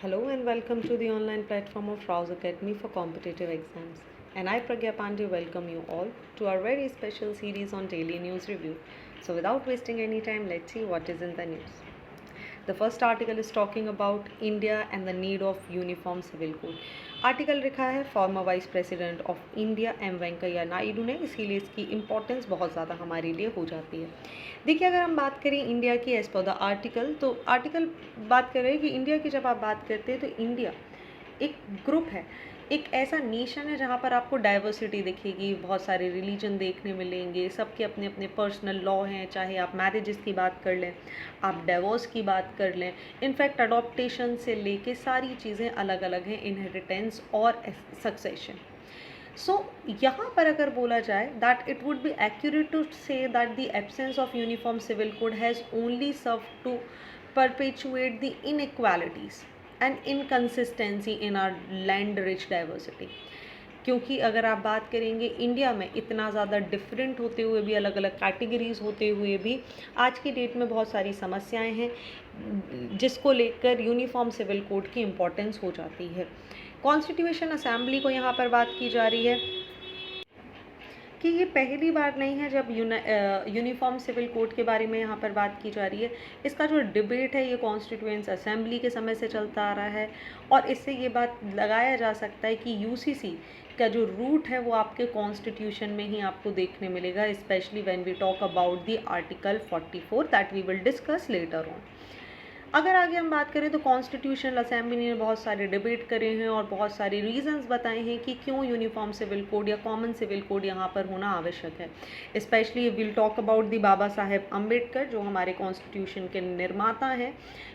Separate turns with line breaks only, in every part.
Hello and welcome to the online platform of Rouse Academy for competitive exams. And I, Pragya Pandey, welcome you all to our very special series on daily news review. So, without wasting any time, let's see what is in the news. The first article is talking about India and the need of uniform civil code. Article लिखा है former vice president of India M Venkaiah Naidu ने, इसीलिए इसकी importance बहुत ज़्यादा हमारे लिए हो जाती है। देखिए, अगर हम बात करें इंडिया की एज पर द आर्टिकल, तो आर्टिकल बात कर रहे हैं कि इंडिया की जब आप बात करते हैं तो इंडिया एक ग्रुप है, एक ऐसा नेशन है जहाँ पर आपको डाइवर्सिटी दिखेगी, बहुत सारे रिलीजन देखने मिलेंगे, सबके अपने अपने पर्सनल लॉ हैं, चाहे आप मैरिजेस की बात कर लें, आप डिवोर्स की बात कर लें, इनफैक्ट अडॉप्टेशन से लेके सारी चीज़ें अलग अलग हैं, इनहेरिटेंस और सक्सेशन। सो यहाँ पर अगर बोला जाए that it would be accurate to say that the absence of uniform civil code has only serve to perpetuate the inequalities and inconsistency in our land rich diversity। क्योंकि अगर आप बात करेंगे इंडिया में इतना ज़्यादा डिफरेंट होते हुए भी, अलग अलग कैटेगरीज होते हुए भी, आज की डेट में बहुत सारी समस्याएं हैं जिसको लेकर यूनिफॉर्म सिविल कोड की इम्पोर्टेंस हो जाती है। कॉन्स्टिट्यूशन असेंबली को यहाँ पर बात की जा रही है कि ये पहली बार नहीं है जब यूनिफॉर्म सिविल कोड के बारे में यहाँ पर बात की जा रही है। इसका जो डिबेट है ये कॉन्स्टिट्यूएंट असेंबली के समय से चलता आ रहा है, और इससे ये बात लगाया जा सकता है कि यूसीसी का जो रूट है वो आपके कॉन्स्टिट्यूशन में ही आपको देखने मिलेगा, specially when we talk about the article 44 that we will discuss later on. अगर आगे हम बात करें तो कॉन्स्टिट्यूशनल असेंबली ने बहुत सारे डिबेट करे हैं और बहुत सारे रीजंस बताए हैं कि क्यों यूनिफॉर्म सिविल कोड या कॉमन सिविल कोड यहाँ पर होना आवश्यक है। Specially will talk about the Baba Saheb Ambedkar, जो हमारे कॉन्स्टिट्यूशन के निर्माता हैं,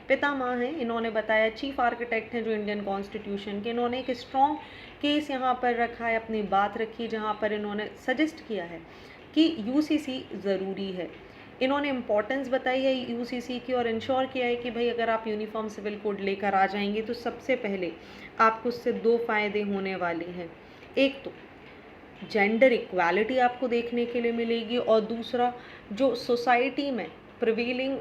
पितामह हैं। इन्होंने बताया, चीफ आर्किटेक्ट हैं जो इंडियन कॉन्स्टिट्यूशन के। इन्होंने एक स्ट्रॉन्ग केस यहाँ पर रखा है, अपनी बात रखी, जहाँ पर इन्होंने सजेस्ट किया है कि यूसीसी ज़रूरी है। इन्होंने इम्पोर्टेंस बताई है यूसीसी की और इंश्योर किया है कि भाई अगर आप यूनिफॉर्म सिविल कोड लेकर आ जाएंगे तो सबसे पहले आपको उससे दो फायदे होने वाले हैं। एक तो जेंडर इक्वालिटी आपको देखने के लिए मिलेगी, और दूसरा जो सोसाइटी में प्रिवेलिंग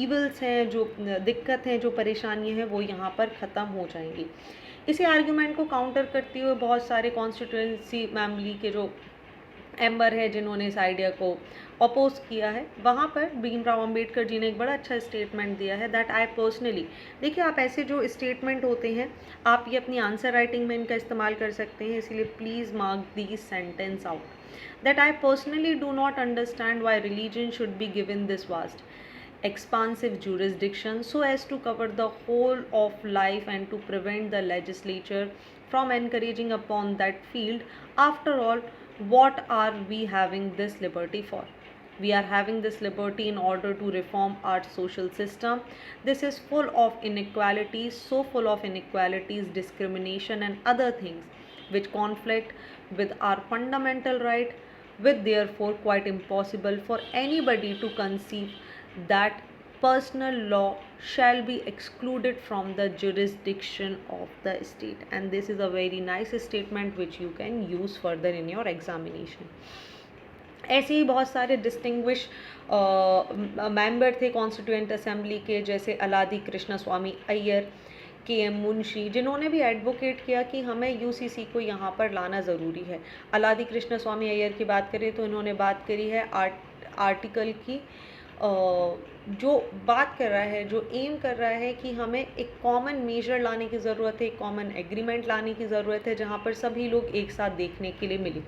ईवल्स हैं, जो दिक्कत हैं, जो परेशानियां हैं, वो यहाँ पर ख़त्म हो जाएंगी। इसी आर्ग्यूमेंट को काउंटर करते हुए बहुत सारे कॉन्स्टिट्यूएंसी असेंबली के जो एम्बर है जिन्होंने इस आइडिया को अपोज किया है, वहाँ पर भीमराव अंबेडकर जी ने एक बड़ा अच्छा स्टेटमेंट दिया है दैट आई पर्सनली, देखिए आप ऐसे जो स्टेटमेंट होते हैं आप ये अपनी आंसर राइटिंग में इनका इस्तेमाल कर सकते हैं, इसीलिए please mark this sentence out that I personally do not understand why religion should be given this vast expansive jurisdiction so as to cover the whole of life and to prevent the legislature from encouraging upon that field. After all, what are we having this liberty for? We are having this liberty in order to reform our social system. This is full of inequalities, so full of inequalities, discrimination and other things which conflict with our fundamental right, with therefore quite impossible for anybody to conceive that personal law shall be excluded from the jurisdiction of the state. And this is a very nice statement which you can use further in your examination. ऐसे ही बहुत सारे distinguish member थे constituent assembly के, जैसे अलादी कृष्ण स्वामी अय्यर, के M Munshi, जिन्होंने भी advocate किया कि हमें यूसीसी को यहाँ पर लाना ज़रूरी है। अलादी कृष्ण स्वामी अय्यर की बात करें तो इन्होंने बात करी है आर्टिकल की, जो बात कर रहा है, जो एम कर रहा है कि हमें एक कॉमन मेजर लाने की ज़रूरत है, एक कॉमन एग्रीमेंट लाने की ज़रूरत है, जहाँ पर सभी लोग एक साथ देखने के लिए मिले।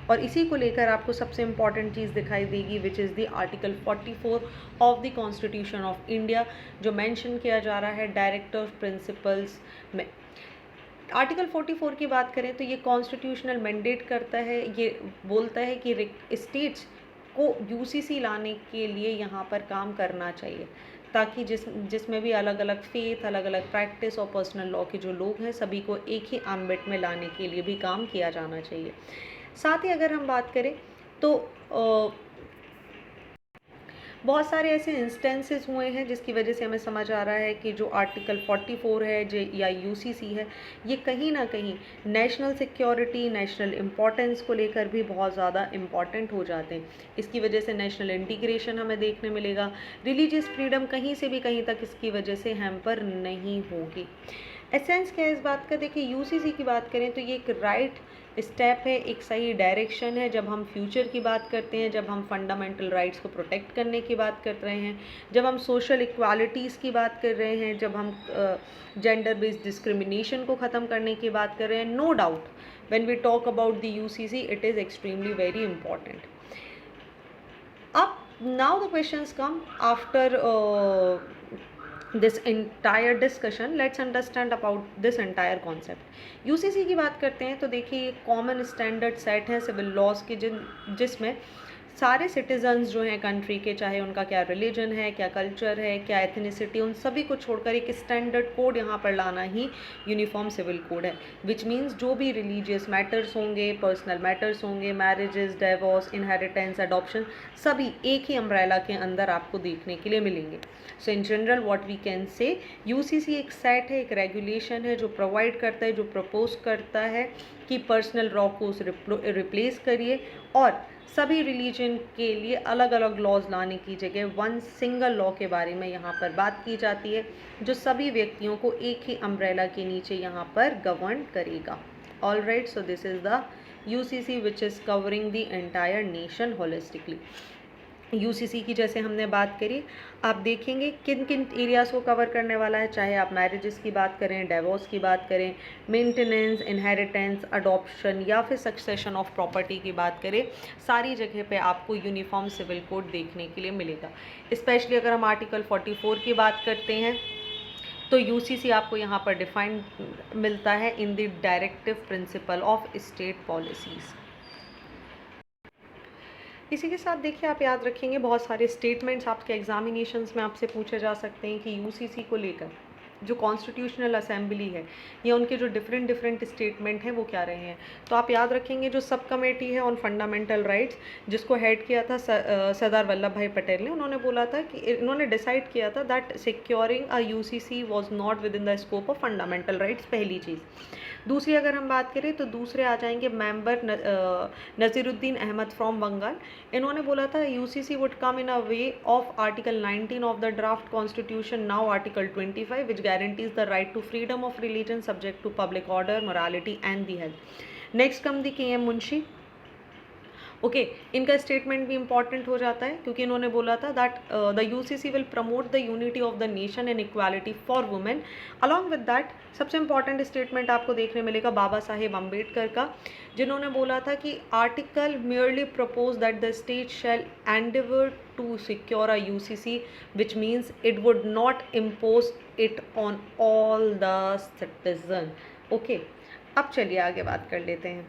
और इसी को लेकर आपको सबसे इम्पॉर्टेंट चीज़ दिखाई देगी विच is the article 44 of the constitution of India, जो मेंशन किया जा रहा है डायरेक्टर प्रिंसिपल्स में। आर्टिकल 44 की बात करें तो ये कॉन्स्टिट्यूशनल मैंडेट करता है, ये बोलता है कि स्टेट्स को यूसीसी लाने के लिए यहाँ पर काम करना चाहिए, ताकि जिसमें भी अलग अलग फेथ, अलग अलग प्रैक्टिस और पर्सनल लॉ के जो लोग हैं सभी को एक ही एम्बिट में लाने के लिए भी काम किया जाना चाहिए। साथ ही अगर हम बात करें तो बहुत सारे ऐसे इंस्टेंसेस हुए हैं जिसकी वजह से हमें समझ आ रहा है कि जो आर्टिकल 44 है या यूसीसी है, ये कहीं ना कहीं नेशनल सिक्योरिटी, नेशनल इम्पोर्टेंस को लेकर भी बहुत ज़्यादा इम्पॉर्टेंट हो जाते हैं। इसकी वजह से नेशनल इंटीग्रेशन हमें देखने मिलेगा, रिलीजियस फ्रीडम कहीं से भी कहीं तक इसकी वजह से हैम्पर नहीं होगी। एसेंस क्या है इस बात का, देखिए यूसीसी की बात करें तो ये एक राइट स्टेप है, एक सही डायरेक्शन है जब हम फ्यूचर की बात करते हैं, जब हम फंडामेंटल राइट्स को प्रोटेक्ट करने की बात कर रहे हैं, जब हम सोशल इक्वालिटीज़ की बात कर रहे हैं, जब हम जेंडर बेस्ड डिस्क्रिमिनेशन को ख़त्म करने की बात कर रहे हैं. No doubt when we talk about the UCC it is extremely very important. अब now the questions come after this entire discussion. Let's understand about this entire concept. UCC की बात करते हैं तो देखिए ये कॉमन स्टैंडर्ड सेट है civil laws के जिसमें सारे सिटीजन्स जो हैं कंट्री के, चाहे उनका क्या रिलीजन है, क्या कल्चर है, क्या एथनिसिटी, उन सभी को छोड़कर एक स्टैंडर्ड कोड यहाँ पर लाना ही यूनिफॉर्म सिविल कोड है. विच मीन्स जो भी रिलीजियस मैटर्स होंगे, पर्सनल मैटर्स होंगे, मैरिजेस, डिवोर्स, इनहेरिटेंस, अडॉप्शन, सभी एक ही अम्ब्रेला के अंदर आपको देखने के लिए मिलेंगे. So in general what we can say, UCC एक सेट है, एक रेगुलेशन है जो प्रोवाइड करता है, जो प्रपोज करता है कि पर्सनल लॉ को रिप्लेस करिए और सभी रिलीजन के लिए अलग अलग लॉज लाने की जगह वन सिंगल लॉ के बारे में यहाँ पर बात की जाती है जो सभी व्यक्तियों को एक ही अम्ब्रेला के नीचे यहाँ पर गवर्न करेगा. All right, so this is the UCC which is covering the entire nation holistically. UCC की जैसे हमने बात करी, आप देखेंगे किन किन एरियाज़ को कवर करने वाला है, चाहे आप मैरिजेस की बात करें, डिवोर्स की बात करें, मेंटेनेंस, इनहेरिटेंस, अडॉप्शन या फिर सक्सेशन ऑफ प्रॉपर्टी की बात करें, सारी जगह पे आपको यूनिफॉर्म सिविल कोड देखने के लिए मिलेगा. स्पेशली अगर हम आर्टिकल 44 की बात करते हैं तो यूसीसी आपको यहाँ पर डिफाइन मिलता है in the directive principle of state policies. इसी के साथ देखिए आप याद रखेंगे बहुत सारे स्टेटमेंट्स आपके एग्जामिनेशंस में आपसे पूछे जा सकते हैं कि यूसीसी को लेकर जो कॉन्स्टिट्यूशनल असेंबली है या उनके जो डिफरेंट स्टेटमेंट हैं वो क्या रहे हैं. तो आप याद रखेंगे जो सब कमेटी है ऑन फंडामेंटल राइट्स जिसको हेड किया था सरदार वल्लभ भाई पटेल ने, उन्होंने बोला था कि इन्होंने डिसाइड किया था that securing a UCC was not with in the scope of fundamental rights, पहली चीज़. दूसरी अगर हम बात करें तो दूसरे आ जाएंगे मेंबर नज़ीरुद्दीन अहमद फ्रॉम बंगाल. इन्होंने बोला था UCC would come in a way of article 19 of the draft constitution, now article 25 which guarantees the right to freedom of religion subject to public order, morality and the health. Next come the KM Munshi. Okay, इनका statement भी important हो जाता है क्योंकि इन्होंने बोला था that the UCC will promote the unity of the nation and equality for women. Along with that सबसे इंपॉर्टेंट स्टेटमेंट आपको देखने मिलेगा बाबा साहेब अम्बेडकर का, जिन्होंने बोला था कि article merely propose that the state shall endeavor to secure a UCC which means it would not impose it on all the citizen. Okay, अब चलिए आगे बात कर लेते हैं.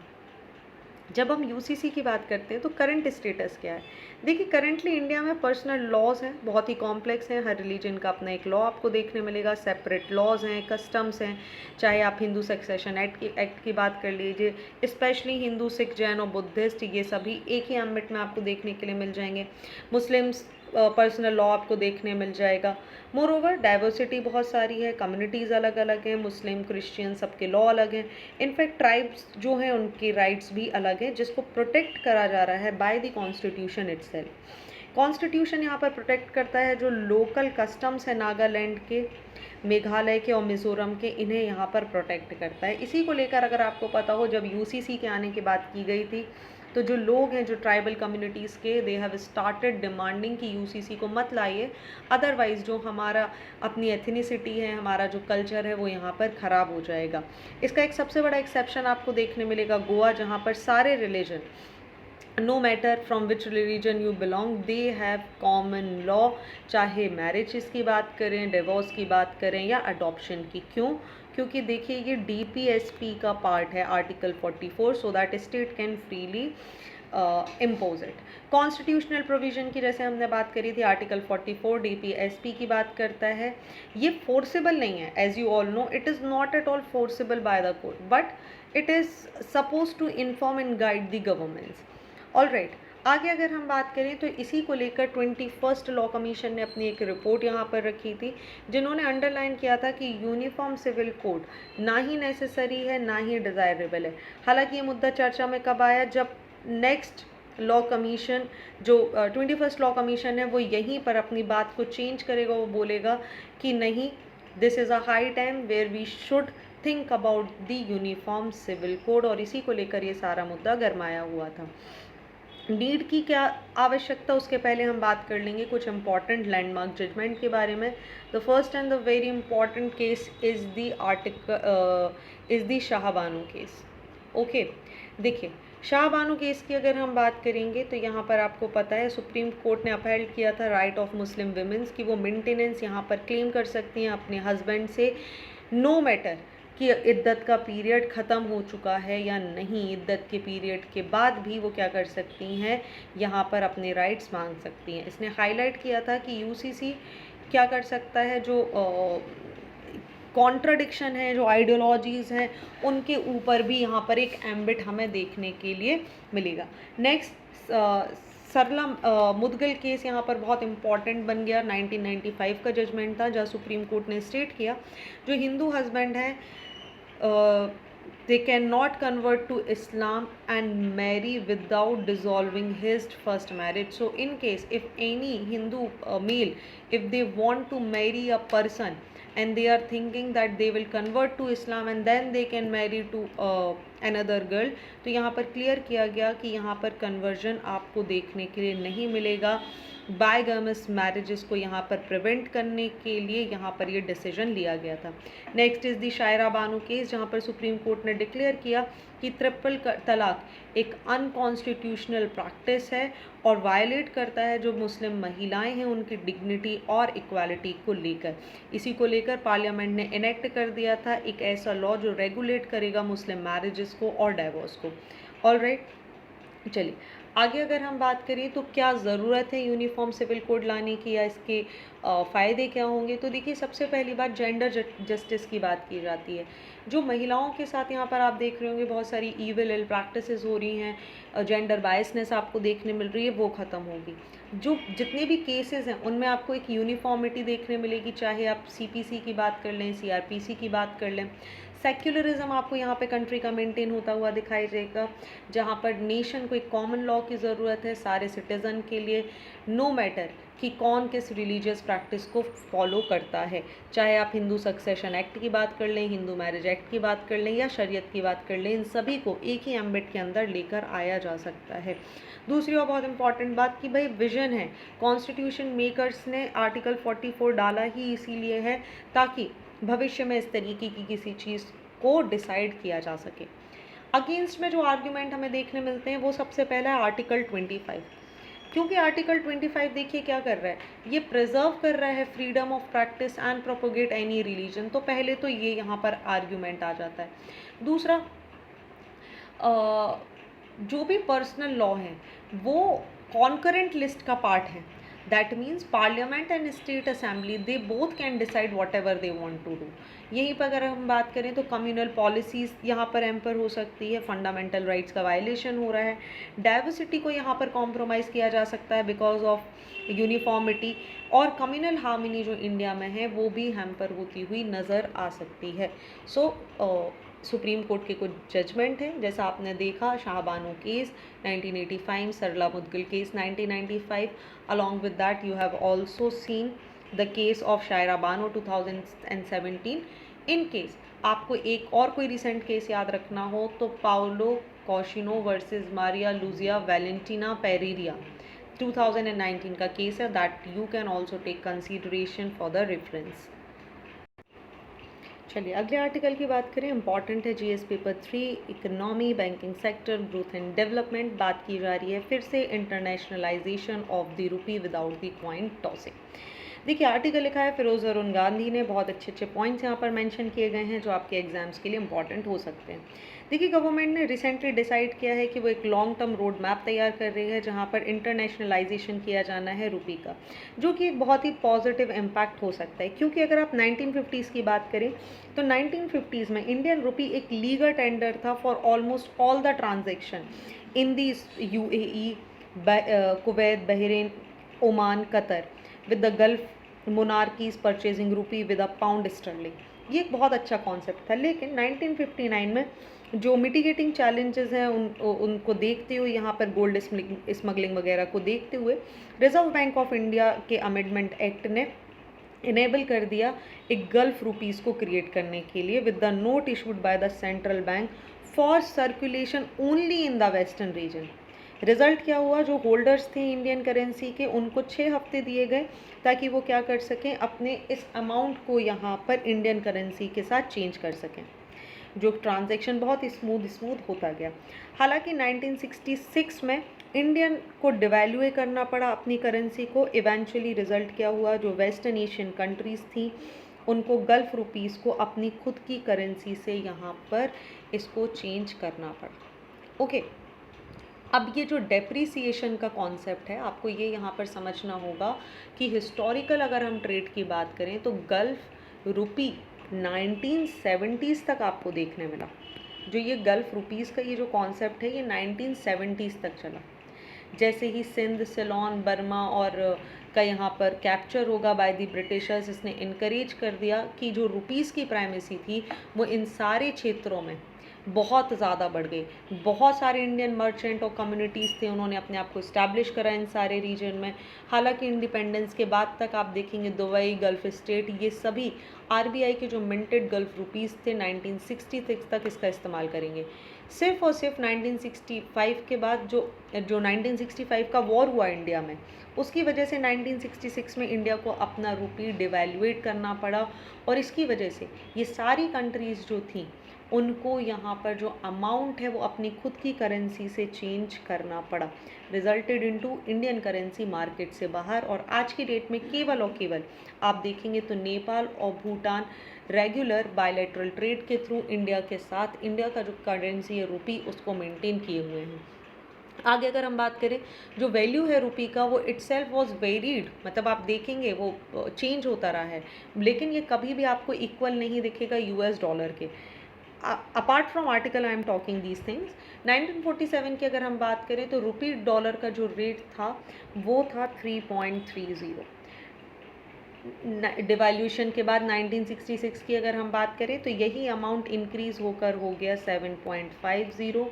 जब हम यूसीसी की बात करते हैं तो करंट स्टेटस क्या है. देखिए करंटली इंडिया में पर्सनल लॉज हैं, बहुत ही कॉम्प्लेक्स हैं, हर रिलीजन का अपना एक लॉ आपको देखने मिलेगा, सेपरेट लॉज हैं, कस्टम्स हैं, चाहे आप हिंदू सक्सेशन एक्ट की बात कर लीजिए, स्पेशली हिंदू, सिख, जैन और बुद्धिस्ट, ये सभी एक ही एम्बिट में आपको देखने के लिए मिल जाएंगे. मुस्लिम्स पर्सनल लॉ आपको देखने मिल जाएगा. मोर ओवर डाइवर्सिटी बहुत सारी है, कम्युनिटीज़ अलग अलग हैं, मुस्लिम, क्रिश्चियन, सबके लॉ अलग हैं. इनफैक्ट ट्राइब्स जो हैं उनके राइट्स भी अलग हैं जिसको प्रोटेक्ट करा जा रहा है by the constitution itself. Constitution यहाँ पर प्रोटेक्ट करता है जो लोकल कस्टम्स है नागालैंड के, मेघालय के और मिज़ोरम के, इन्हें यहाँ पर प्रोटेक्ट करता है. इसी को लेकर अगर आपको पता हो जब यूसीसी के आने की बात की गई थी तो जो लोग हैं जो ट्राइबल कम्युनिटीज़ के, दे हैव स्टार्टेड डिमांडिंग कि यूसीसी को मत लाइए, अदरवाइज़ जो हमारा अपनी एथनिसिटी है, हमारा जो कल्चर है वो यहाँ पर ख़राब हो जाएगा. इसका एक सबसे बड़ा एक्सेप्शन आपको देखने मिलेगा गोवा, जहाँ पर सारे religion no matter from which religion you belong they have common law, चाहे मैरिज की बात करें, डिवोर्स की बात करें या अडॉप्शन की. क्यों? क्योंकि देखिए ये डीपीएसपी का पार्ट है article 44, so that state can freely impose it. Constitutional provision की जैसे हमने बात करी थी, आर्टिकल 44 डीपीएसपी की बात करता है. ये फोर्सेबल नहीं है, as you all know it is not at all forcible by the court, but it is suppose to inform and guide the governments. All right, आगे अगर हम बात करें तो इसी को लेकर 21st लॉ कमीशन ने अपनी एक रिपोर्ट यहाँ पर रखी थी, जिन्होंने अंडरलाइन किया था कि यूनिफॉर्म सिविल कोड ना ही नेसेसरी है ना ही डिज़ायरेबल है. हालांकि ये मुद्दा चर्चा में कब आया, जब नेक्स्ट लॉ कमीशन जो 21st लॉ कमीशन है वो यहीं पर अपनी बात को चेंज करेगा. वो बोलेगा कि नहीं, this is a high time where we should think about the uniform civil code, और इसी को लेकर ये सारा मुद्दा गरमाया हुआ था। नीड की क्या आवश्यकता, उसके पहले हम बात कर लेंगे कुछ इंपॉर्टेंट लैंडमार्क जजमेंट के बारे में। The first and the very important case is the Shah Bano case. Okay, देखिए शाहबानो केस की अगर हम बात करेंगे तो यहाँ पर आपको पता है सुप्रीम कोर्ट ने अपहेल्ड किया था राइट ऑफ मुस्लिम विमेंस की वो मेंटेनेंस यहाँ पर क्लेम कर सकती हैं अपने हस्बैंड से, नो मैटर कि इद्दत का पीरियड ख़त्म हो चुका है या नहीं। इद्दत के पीरियड के बाद भी वो क्या कर सकती हैं, यहाँ पर अपने राइट्स मांग सकती हैं। इसने हाईलाइट किया था कि यूसीसी क्या कर सकता है, जो कॉन्ट्राडिक्शन है, जो आइडियोलॉजीज़ हैं, उनके ऊपर भी यहाँ पर एक एम्बिट हमें देखने के लिए मिलेगा। नेक्स्ट सरला मुदगल केस यहाँ पर बहुत इंपॉर्टेंट बन गया। 1995 का जजमेंट था जहाँ सुप्रीम कोर्ट ने स्टेट किया जो हिंदू हस्बैंड है they cannot convert to Islam and marry without dissolving his first marriage. So in case if any Hindu male, if they want to marry a person and they are thinking that they will convert to Islam and then they can marry to another girl, तो यहाँ पर clear किया गया कि यहाँ पर conversion आपको देखने के लिए नहीं मिलेगा। बायगमस मैरिजेस को यहाँ पर प्रिवेंट करने के लिए यहाँ पर ये डिसीजन लिया गया था। Next is the Shayara Bano case जहाँ पर सुप्रीम कोर्ट ने डिक्लेयर किया कि ट्रिपल तलाक एक अनकॉन्स्टिट्यूशनल प्रैक्टिस है और वायलेट करता है जो मुस्लिम महिलाएं हैं उनकी डिग्निटी और इक्वालिटी को लेकर। इसी को लेकर पार्लियामेंट ने इनेक्ट कर दिया था एक ऐसा लॉ जो रेगुलेट करेगा मुस्लिम मैरिजेस को और डाइवोर्स को। ऑलराइट, चलिए आगे अगर हम बात करें तो क्या ज़रूरत है यूनिफॉर्म सिविल कोड लाने की या इसके फ़ायदे क्या होंगे, तो देखिए सबसे पहली बात जेंडर जस्टिस की बात की जाती है। जो महिलाओं के साथ यहाँ पर आप देख रहे होंगे बहुत सारी ईविल इल प्रैक्टिसेस हो रही हैं, जेंडर बायसनेस आपको देखने मिल रही है, वो ख़त्म होगी। जो जितने भी केसेस हैं उनमें आपको एक यूनिफॉर्मिटी देखने मिलेगी, चाहे आप सीपीसी की बात कर लें, सीआरपीसी की बात कर लें। सेक्युलरिज्म आपको यहाँ पे कंट्री का मेंटेन होता हुआ दिखाई देगा, जहाँ पर नेशन को एक कॉमन लॉ की ज़रूरत है सारे सिटीज़न के लिए, नो मैटर कि कौन किस रिलीजियस प्रैक्टिस को फॉलो करता है। चाहे आप हिंदू सक्सेशन एक्ट की बात कर लें, हिंदू मैरिज एक्ट की बात कर लें या शरीयत की बात कर लें, इन सभी को एक ही एम्बिट के अंदर लेकर आया जा सकता है। दूसरी और बहुत इंपॉर्टेंट बात कि भाई विजन है, कॉन्स्टिट्यूशन मेकर्स ने आर्टिकल 44 डाला ही इसीलिए है ताकि भविष्य में इस तरीके की किसी चीज़ को डिसाइड किया जा सके। अगेंस्ट में जो आर्ग्यूमेंट हमें देखने मिलते हैं वो सबसे पहला है आर्टिकल 25, क्योंकि आर्टिकल 25 देखिए क्या कर रहा है, ये प्रिजर्व कर रहा है freedom of practice and propagate any religion. तो पहले तो ये यहाँ पर आर्ग्यूमेंट आ जाता है। दूसरा, जो भी पर्सनल लॉ हैं वो कॉन्करेंट लिस्ट का पार्ट है। That means parliament and state assembly they both can decide whatever they want to do. यहीं पर अगर हम बात करें तो कम्युनल पॉलिसीज़ यहाँ पर एम्पर हो सकती है, फंडामेंटल राइट्स का वायलेशन हो रहा है, डाइवर्सिटी को यहाँ पर कॉम्प्रोमाइज़ किया जा सकता है बिकॉज ऑफ यूनिफॉर्मिटी, और कम्युनल हार्मनी जो इंडिया में है वो भी हैम्पर होती हुई नज़र आ सकती है। सो सुप्रीम कोर्ट के कुछ जजमेंट हैं, जैसा आपने देखा Shah Bano case 1985, Sarla Mudgal case 1995, along with that you have also seen the case of Shayara Bano 2017। In case आपको एक और कोई रिसेंट केस याद रखना हो तो Paulo Coutinho versus Maria Luiza Valentina Pereira 2019 का केस है, that you can also take consideration for the reference. चलिए अगले आर्टिकल की बात करें, इंपॉर्टेंट है GS paper 3, economy, banking sector, growth and development. बात की जा रही है फिर से internationalization of the rupee without the coin tossing. देखिए आर्टिकल लिखा है फिरोज़ अरुण गांधी ने, बहुत अच्छे अच्छे पॉइंट्स यहाँ पर मेंशन किए गए हैं जो आपके एग्जाम्स के लिए इंपॉर्टेंट हो सकते हैं। देखिए गवर्नमेंट ने रिसेंटली डिसाइड किया है कि वो एक लॉन्ग टर्म रोड मैप तैयार कर रही है जहाँ पर इंटरनेशनलाइजेशन किया जाना है रुपी का, जो कि एक बहुत ही पॉजिटिव इम्पैक्ट हो सकता है। क्योंकि अगर आप 1950s की बात करें तो 1950s में इंडियन रुपी एक लीगल टेंडर था for almost all the transaction in the UAE, Kuwait, Bahrain, Oman, Qatar with the gulf monarchies purchasing rupee with a pound sterling. ये एक बहुत अच्छा कॉन्सेप्ट था, लेकिन 1959 में जो मिटिगेटिंग चैलेंजेस हैं उनको देखते हुए, यहाँ पर गोल्ड स्मगलिंग वगैरह को देखते हुए, रिजर्व बैंक ऑफ इंडिया के अमेंडमेंट एक्ट ने इनेबल कर दिया एक गल्फ रुपीज़ को क्रिएट करने के लिए with the note issued by the central bank for circulation only in the western region. Result क्या हुआ, जो होल्डर्स थे इंडियन करेंसी के उनको 6 हफ्ते दिए गए ताकि वो क्या कर सकें, अपने इस अमाउंट को यहाँ पर इंडियन करेंसी के साथ चेंज कर सकें। जो ट्रांजैक्शन बहुत ही स्मूथ होता गया। हालांकि 1966 में इंडियन को डिवैल्यूए करना पड़ा अपनी करेंसी को। इवेंचुअली रिजल्ट क्या हुआ, जो वेस्टर्न एशियन कंट्रीज़ थी उनको गल्फ रुपीज़ को अपनी खुद की करेंसी से यहाँ पर इसको चेंज करना पड़ा। ओके, अब ये जो डेप्रिसिएशन का कॉन्सेप्ट है आपको ये यहाँ पर समझना होगा कि हिस्टोरिकल अगर हम ट्रेड की बात करें तो गल्फ रुपी 1970s तक आपको देखने मिला। जो ये गल्फ रुपीज़ का ये जो कॉन्सेप्ट है ये 1970s तक चला। जैसे ही सिंध, सिलोन, बर्मा और का यहाँ पर कैप्चर होगा बाय द ब्रिटिशर्स, इसने इनकरेज कर दिया कि जो रुपीज़ की प्राइमेसी थी वो इन सारे क्षेत्रों में बहुत ज़्यादा बढ़ गई। बहुत सारे इंडियन मर्चेंट और कम्युनिटीज़ थे, उन्होंने अपने आप को इस्टेब्लिश करा इन सारे रीजन में। हालांकि इंडिपेंडेंस के बाद तक आप देखेंगे दुबई, गल्फ स्टेट, ये सभी आरबीआई के जो मिंटेड गल्फ रुपीज़ थे 1966 तक इसका इस्तेमाल करेंगे। सिर्फ और सिर्फ 1965 के बाद जो 1965 का वॉर हुआ इंडिया में, उसकी वजह से 1966 में इंडिया को अपना रुपी डिवैल्यूएट करना पड़ा और इसकी वजह से ये सारी कंट्रीज़ जो थी उनको यहाँ पर जो अमाउंट है वो अपनी खुद की करेंसी से चेंज करना पड़ा। Resulted into Indian currency market से बाहर। और आज की डेट में केवल और केवल आप देखेंगे तो नेपाल और भूटान रेगुलर बायलैटरल ट्रेड के थ्रू इंडिया के साथ इंडिया का जो करेंसी है रुपी उसको मेंटेन किए हुए हैं। आगे अगर हम बात करें, जो वैल्यू है रुपी का वो इटसेल्फ वाज वेरीड, मतलब आप देखेंगे वो चेंज होता रहा है, लेकिन ये कभी भी आपको इक्वल नहीं दिखेगा यूएस डॉलर के। Apart from article I am talking these things. 1947 की अगर हम बात करें तो रुपी डॉलर का जो रेट था वो था 3.30। डिवैल्यूशन के बाद 1966 की अगर हम बात करें तो यही अमाउंट इंक्रीज़ होकर हो गया 7.50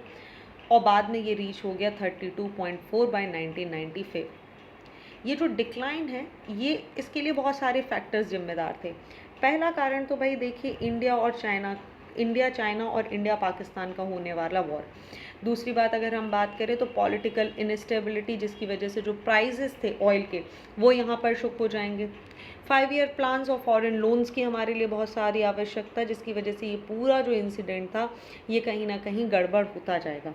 और बाद में ये रीच हो गया 32.4 बाय 1995। ये जो डिक्लाइन है ये इसके लिए बहुत सारे फैक्टर्स जिम्मेदार थे। पहला कारण तो भाई देखिए इंडिया चाइना और इंडिया पाकिस्तान का होने वाला वॉर। दूसरी बात अगर हम बात करें तो पॉलिटिकल इनस्टेबिलिटी, जिसकी वजह से जो प्राइजेस थे ऑयल के वो यहाँ पर शुक हो जाएंगे। 5 ईयर प्लान्स और फॉरेन लोन्स की हमारे लिए बहुत सारी आवश्यकता, जिसकी वजह से ये पूरा जो इंसिडेंट था ये कहीं ना कहीं गड़बड़ होता जाएगा।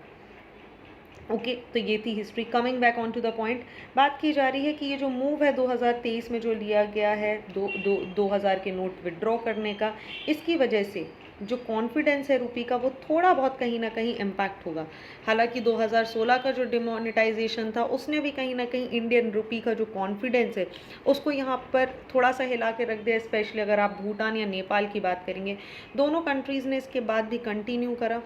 ओके, तो ये थी history. Coming back on to the point, बात की जा रही है कि ये जो मूव है 2023 में जो लिया गया है 2000 के नोट विड्रॉ करने का, इसकी वजह से जो कॉन्फिडेंस है रुपी का वो थोड़ा बहुत कहीं ना कहीं इम्पैक्ट होगा। हालांकि 2016 का जो डिमोनेटाइजेशन था उसने भी कहीं ना कहीं इंडियन रुपी का जो कॉन्फिडेंस है उसको यहाँ पर थोड़ा सा हिला के रख दिया। स्पेशली अगर आप भूटान या नेपाल की बात करेंगे, दोनों कंट्रीज़ ने इसके बाद भी कंटिन्यू करा।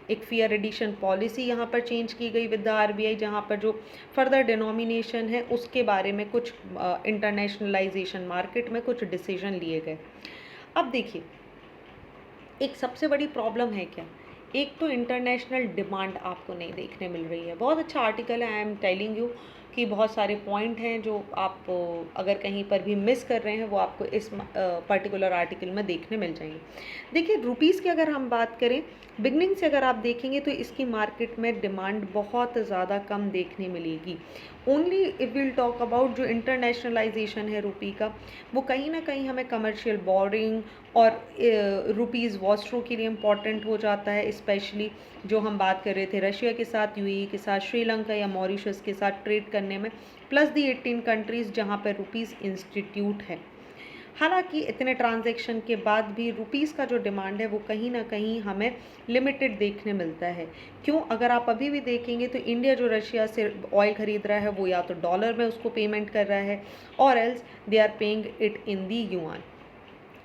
एक फियर एडिशन पॉलिसी यहाँ पर चेंज की गई विद द आरबीआई, जहाँ पर जो फर्दर डिनोमिनेशन है उसके बारे में कुछ इंटरनेशनलाइजेशन मार्केट में कुछ डिसीजन लिए गए। अब देखिए, एक सबसे बड़ी प्रॉब्लम है क्या, एक तो इंटरनेशनल डिमांड आपको नहीं देखने मिल रही है। बहुत अच्छा आर्टिकल है, आई एम टेलिंग यू कि बहुत सारे पॉइंट हैं जो आप अगर कहीं पर भी मिस कर रहे हैं वो आपको इस पर्टिकुलर आर्टिकल में देखने मिल जाएंगे। देखिए, रुपीज़ की अगर हम बात करें, बिगनिंग से अगर आप देखेंगे तो इसकी मार्केट में डिमांड बहुत ज़्यादा कम देखने मिलेगी। Only if will talk about जो इंटरनेशनलाइजेशन है रुपी का, वो कहीं ना कहीं हमें कमर्शियल बोरिंग और रुपीज़ वॉस्ट्रो के लिए इम्पॉर्टेंट हो जाता है। स्पेशली जो हम बात कर रहे थे रशिया के साथ, यूएई के साथ, श्रीलंका या मॉरिशस के साथ ट्रेड करने में, प्लस दी 18 कंट्रीज़ जहाँ पर रुपीज़ इंस्टीट्यूट है। हालांकि इतने ट्रांजैक्शन के बाद भी रुपीज़ का जो डिमांड है वो कहीं ना कहीं हमें लिमिटेड देखने मिलता है। क्यों? अगर आप अभी भी देखेंगे तो इंडिया जो रशिया से ऑयल खरीद रहा है वो या तो डॉलर में उसको पेमेंट कर रहा है और else they are paying it in the yuan.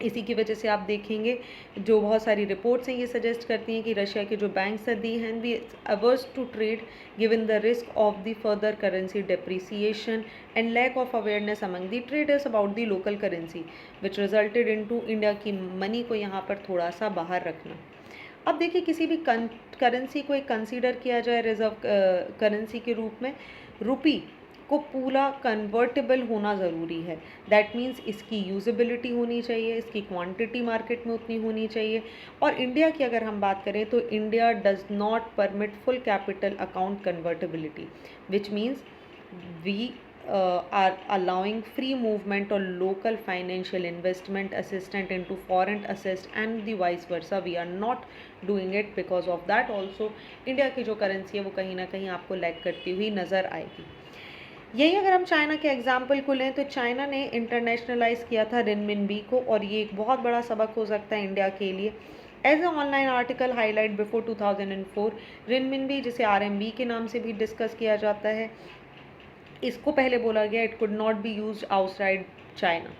इसी की वजह से आप देखेंगे जो बहुत सारी रिपोर्ट्स हैं ये सजेस्ट करती हैं कि रशिया के जो बैंक्स हैं they had been averse to trade given the risk of the further currency depreciation and lack of awareness among the traders about the local currency which resulted into India की money को यहाँ पर थोड़ा सा बाहर रखना। अब देखिए, किसी भी करेंसी को एक कंसीडर किया जाए रिजर्व करेंसी के रूप में, रुपी को पूरा कन्वर्टेबल होना ज़रूरी है। दैट मीन्स इसकी यूज़ेबिलिटी होनी चाहिए, इसकी क्वांटिटी मार्केट में उतनी होनी चाहिए। और इंडिया की अगर हम बात करें तो India does not permit full capital account convertibility, which means we are allowing free movement or local financial investment assistant into foreign assets and the vice versa. We are not doing it. Because of that also India की जो currency है वो कहीं ना कहीं आपको lag करती हुई नज़र आएगी। यही अगर हम चाइना के एग्जाम्पल को लें तो चाइना ने इंटरनेशनलाइज किया था रिनमिनबी को, और ये एक बहुत बड़ा सबक हो सकता है इंडिया के लिए। As a online article highlight before 2004, renminbi जिसे आरएमबी के नाम से भी डिस्कस किया जाता है, इसको पहले बोला गया it could not be used outside China.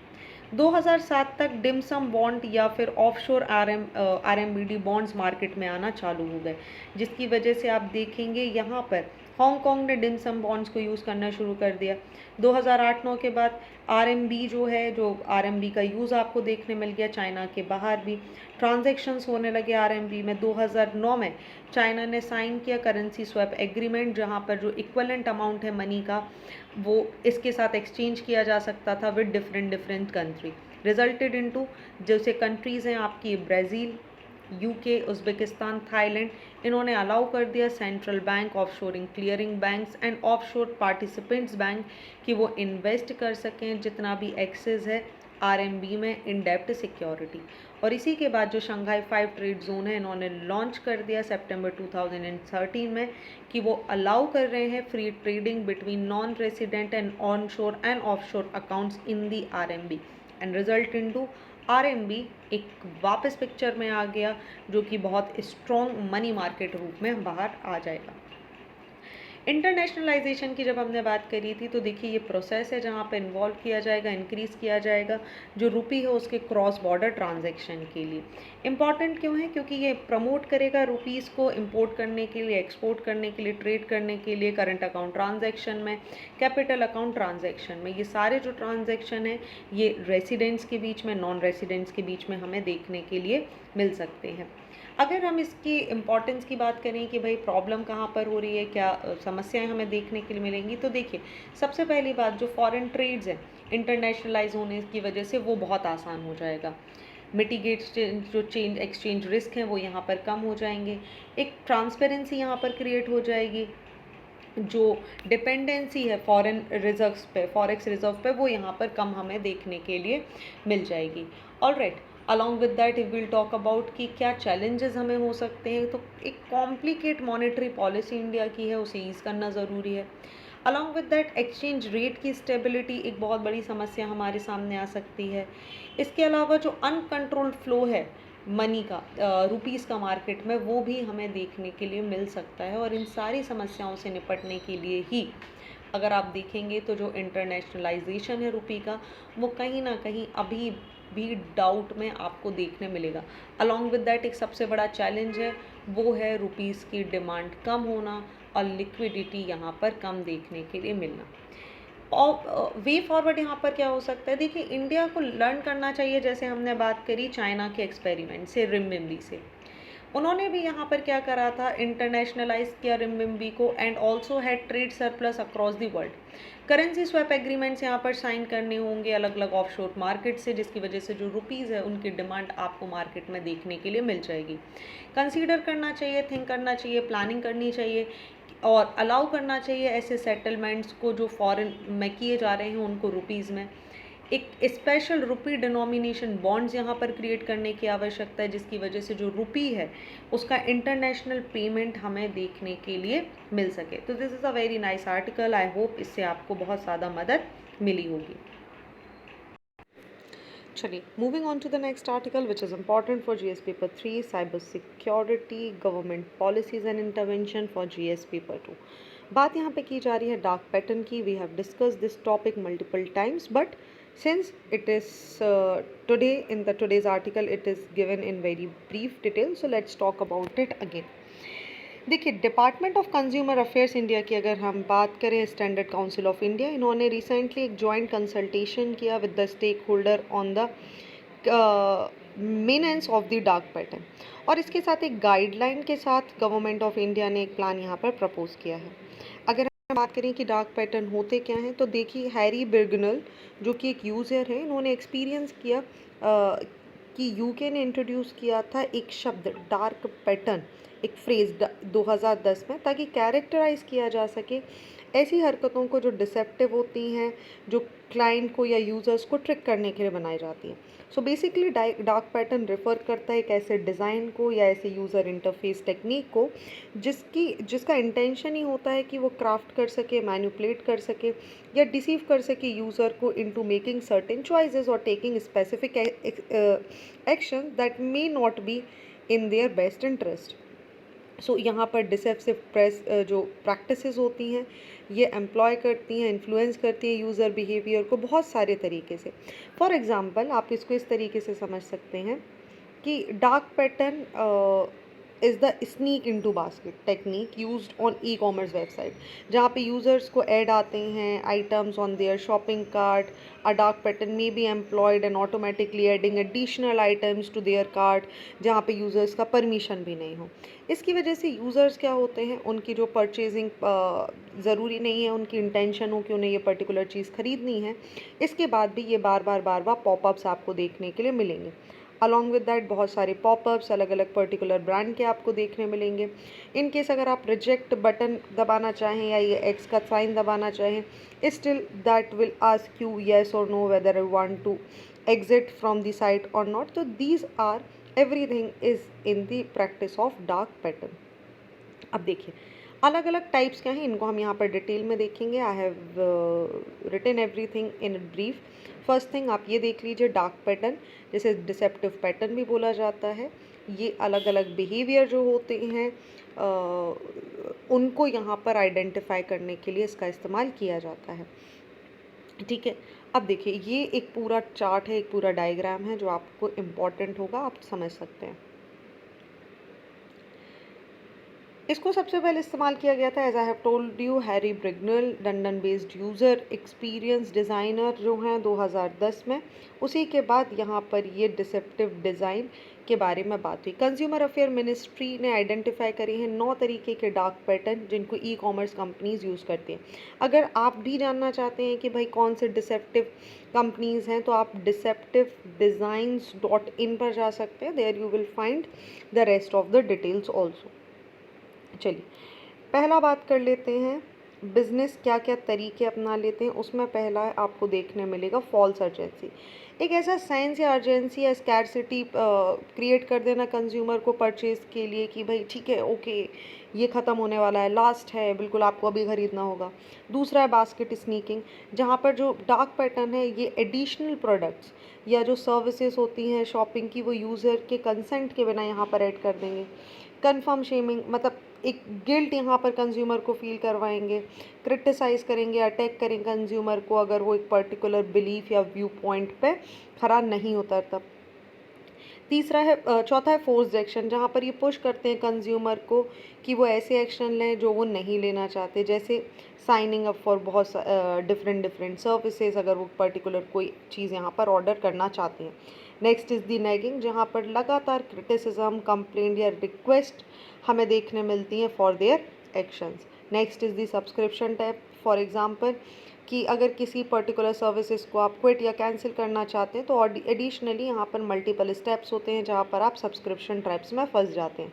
2007 तक डिमसम बॉन्ड या फिर ऑफशोर आरएमबीडी बॉन्ड्स मार्केट में आना चालू हो गए, जिसकी वजह से आप देखेंगे यहाँ पर हांगकांग ने डिमसम बॉन्ड्स को यूज़ करना शुरू कर दिया। 2008-9 के बाद आरएमबी जो है, जो आरएमबी का यूज़ आपको देखने मिल गया चाइना के बाहर भी, ट्रांजैक्शंस होने लगे आरएमबी में। 2009 में चाइना ने साइन किया करेंसी स्वैप एग्रीमेंट, जहाँ पर जो इक्वलेंट अमाउंट है मनी का वो इसके साथ एक्सचेंज किया जा सकता था with different country. Resulted into जैसे कंट्रीज़ हैं आपकी ब्राज़ील, यूके, उज़्बेकिस्तान, थाईलैंड, इन्होंने अलाउ कर दिया central bank, offshoring clearing banks and offshore participants bank कि वो इन्वेस्ट कर सकें जितना भी एक्सेस है आरएमबी में इन डेप्ट सिक्योरिटी। और इसी के बाद जो शंघाई 5 ट्रेड जोन है इन्होंने लॉन्च कर दिया सितंबर 2013 में कि वो अलाउ कर रहे हैं free trading between non resident and on शोर and offshore accounts in the RMB, and result into RMB एक वापस पिक्चर में आ गया, जो कि बहुत स्ट्रॉन्ग मनी मार्केट रूप में बाहर आ जाएगा। इंटरनेशनलाइजेशन की जब हमने बात करी थी तो देखिए ये प्रोसेस है जहाँ पे इन्वॉल्व किया जाएगा, इंक्रीज़ किया जाएगा जो रुपी है उसके क्रॉस बॉर्डर ट्रांजैक्शन के लिए। इम्पॉर्टेंट क्यों है? क्योंकि ये प्रमोट करेगा रुपीज़ को इंपोर्ट करने के लिए, एक्सपोर्ट करने के लिए, ट्रेड करने के लिए, करंट अकाउंट ट्रांजैक्शन में, कैपिटल अकाउंट ट्रांजैक्शन में। ये सारे जो ट्रांजैक्शन हैं ये रेसिडेंट्स के बीच में, नॉन रेसिडेंट्स के बीच में हमें देखने के लिए मिल सकते हैं। अगर हम इसकी इम्पॉर्टेंस की बात करें कि भाई प्रॉब्लम कहाँ पर हो रही है, क्या समस्याएं हमें देखने के लिए मिलेंगी, तो देखिए सबसे पहली बात जो फॉरेन ट्रेड्स हैं इंटरनेशनलाइज होने की वजह से वो बहुत आसान हो जाएगा। मिटिगेट जो चेंज एक्सचेंज रिस्क हैं वो यहाँ पर कम हो जाएंगे, एक ट्रांसपेरेंसी यहाँ पर क्रिएट हो जाएगी, जो डिपेंडेंसी है फॉरेन रिजर्व्स पे, फॉरेक्स रिजर्व पे, वो यहाँ पर कम हमें देखने के लिए मिल जाएगी। Alright, along with that if will talk about कि क्या चैलेंजेस हमें हो सकते हैं, तो एक कॉम्प्लिकेट मॉनेटरी पॉलिसी इंडिया की है उसे ईज़ करना ज़रूरी है। Along with that exchange rate की स्टेबिलिटी एक बहुत बड़ी समस्या हमारे सामने आ सकती है। इसके अलावा जो अनकंट्रोल्ड फ्लो है मनी का, रुपीज़ का मार्केट में, वो भी हमें देखने के लिए मिल सकता है। और इन सारी समस्याओं से निपटने के लिए ही अगर आप देखेंगे तो जो इंटरनेशनलाइजेशन है रुपी का वो कहीं ना कहीं अभी भी डाउट में आपको देखने मिलेगा। अलॉन्ग विद दैट एक सबसे बड़ा चैलेंज है वो है रुपीज़ की डिमांड कम होना और लिक्विडिटी यहाँ पर कम देखने के लिए मिलना। और वे फॉरवर्ड यहाँ पर क्या हो सकता है, देखिए इंडिया को लर्न करना चाहिए, जैसे हमने बात करी चाइना के एक्सपेरिमेंट से, रिम्बिम्बी से। उन्होंने भी यहाँ पर क्या करा था, इंटरनेशनलाइज किया रिम्बिम्बी को and also had trade surplus across the world. Currency swap agreements यहाँ पर साइन करने होंगे अलग अलग ऑफशोर मार्केट से, जिसकी वजह से जो रुपीज़ है उनकी डिमांड आपको मार्केट में देखने के लिए मिल जाएगी। कंसीडर करना चाहिए, थिंक करना चाहिए, प्लानिंग करनी चाहिए और अलाउ करना चाहिए ऐसे सेटलमेंट्स को जो फॉरेन में किए जा रहे हैं उनको रुपीज़ में। एक स्पेशल रुपी डिनोमिनेशन बॉन्ड्स यहाँ पर क्रिएट करने की आवश्यकता है, जिसकी वजह से जो रुपी है उसका इंटरनेशनल पेमेंट हमें देखने के लिए मिल सके। तो this is a very nice article, I hope इससे आपको बहुत ज़्यादा मदद मिली होगी। चलिए moving on to the next article which is important for GS paper 3, cyber security, government policies and intervention for GS paper 2। बात यहाँ पे की जा रही है डार्क पैटर्न की। We have discuss this topic multiple times, but since it is today in the today's article it is given in very brief detail, so let's talk about it again. देखिए department of consumer affairs India की अगर हम बात करें, standard council of India, इन्होंने recently एक joint consultation किया with the stakeholder on the menace of the dark pattern, और इसके साथ एक गाइडलाइन के साथ गवर्नमेंट ऑफ इंडिया ने एक प्लान यहाँ पर प्रपोज किया है। अगर बात करें कि डार्क पैटर्न होते क्या हैं, तो देखिए हैरी बिर्गनल जो कि एक यूज़र है, इन्होंने एक्सपीरियंस किया कि यूके ने इंट्रोड्यूस किया था एक शब्द डार्क पैटर्न, एक फ्रेज 2010 में, ताकि कैरेक्टराइज किया जा सके ऐसी हरकतों को जो डिसेप्टिव होती हैं, जो क्लाइंट को या यूज़र्स को ट्रिक करने के लिए बनाई जाती हैं। So basically dark pattern refer करता है एक ऐसे डिज़ाइन को या ऐसे यूज़र इंटरफेस टेक्निक को जिसका इंटेंशन ही होता है कि वो क्राफ्ट कर सके, मैनिपुलेट कर सके या डिसीव कर सके यूज़र को इनटू मेकिंग सर्टेन चॉइसेस और taking specific action that may not be in their best interest. So यहाँ पर डिसेप्टिव जो प्रैक्टिसेस होती हैं, ये एम्प्लॉय करती हैं, इन्फ्लुएंस करती हैं यूज़र बिहेवियर को बहुत सारे तरीके से। फॉर एग्ज़ाम्पल आप इसको इस तरीके से समझ सकते हैं कि dark pattern is the sneak into basket technique used on e commerce website, जहाँ पे यूज़र्स को ऐड आते हैं items on their shopping cart. A dark pattern may be employed and automatically adding additional items to their cart, जहाँ पे users का permission भी नहीं हो। इसकी वजह से यूज़र्स क्या होते हैं, उनकी जो परचेजिंग ज़रूरी नहीं है उनकी इंटेंशन हो कि उन्हें ये पर्टिकुलर चीज़ ख़रीदनी है, इसके बाद भी ये बार बार पॉपअप्स आपको देखने के लिए मिलेंगे। अलॉन्ग विद दैट बहुत सारे पॉपअप्स अलग अलग पर्टिकुलर ब्रांड के आपको देखने मिलेंगे। इन केस अगर आप रिजेक्ट बटन दबाना चाहें या ये एक्स का साइन दबाना चाहें, still that will ask you yes और no whether you want to exit from the site और नॉट। तो these are everything is in the practice of dark pattern. अब देखिए अलग अलग टाइप्स क्या हैं, इनको हम यहाँ पर डिटेल में देखेंगे। I have written everything in brief. First thing आप ये देख लीजिए, डार्क पैटर्न जिसे डिसेप्टिव पैटर्न भी बोला जाता है, ये अलग अलग बिहेवियर जो होते हैं उनको यहाँ पर आइडेंटिफाई करने के लिए इसका इस्तेमाल किया जाता है। ठीक है, अब देखिए ये एक पूरा चार्ट है, एक पूरा डायग्राम है जो आपको इम्पॉर्टेंट होगा, आप समझ सकते हैं। इसको सबसे पहले इस्तेमाल किया गया था, as I have told you, Harry Brignull London based user experience designer जो हैं 2010 में। उसी के बाद यहाँ पर ये डिसेप्टिव डिज़ाइन के बारे में बात हुई। कंज्यूमर अफेयर मिनिस्ट्री ने आइडेंटिफाई करे हैं 9 तरीके के डार्क पैटर्न जिनको ई कॉमर्स कंपनीज़ यूज़ करती हैं। अगर आप भी जानना चाहते हैं कि भाई कौन से डिसेप्टिव कंपनीज़ हैं, तो आप deceptivedesigns.in पर जा सकते हैं। There you will find the rest of the details also. चलिए पहला बात कर लेते हैं, बिजनेस क्या क्या तरीके अपना लेते हैं। उसमें पहला आपको देखने मिलेगा फॉल्स अर्जेंसी, एक ऐसा सेंस या अर्जेंसी या स्कैरसिटी क्रिएट कर देना कंज्यूमर को परचेज के लिए कि भाई ठीक है, ओके ये ख़त्म होने वाला है, लास्ट है, बिल्कुल आपको अभी ख़रीदना होगा। दूसरा है बास्केट स्नीकिंग, जहाँ पर जो डार्क पैटर्न है ये एडिशनल प्रोडक्ट्स या जो सर्विसेज होती हैं शॉपिंग की, वो यूज़र के कंसेंट के बिना यहाँ पर ऐड कर देंगे। कन्फर्म शेमिंग, मतलब एक गिल्ट यहाँ पर कंज्यूमर को फील करवाएंगे। क्रिटिसाइज़ करेंगे, अटैक करेंगे कंज्यूमर को अगर वो एक पर्टिकुलर बिलीफ या व्यू पॉइंट पे खरा नहीं उतरता। तीसरा है चौथा है फोर्स्ड एक्शन, जहाँ पर ये पुश करते हैं कंज्यूमर को कि वो ऐसे एक्शन लें जो वो नहीं लेना चाहते, जैसे साइनिंग अप फॉर बहुत डिफरेंट सर्विसेज अगर वो पर्टिकुलर कोई चीज़ यहाँ पर ऑर्डर करना चाहते हैं। नेक्स्ट इज़ दी नैगिंग, जहाँ पर लगातार क्रिटिसिज्म, कंप्लेंट या रिक्वेस्ट हमें देखने मिलती हैं for their actions. Next is the subscription type, for example कि अगर किसी पर्टिकुलर सर्विसेज को आप क्विट या कैंसिल करना चाहते हैं तो एडिशनली यहाँ पर मल्टीपल स्टेप्स होते हैं जहाँ पर आप सब्सक्रिप्शन ट्रैप्स में फंस जाते हैं।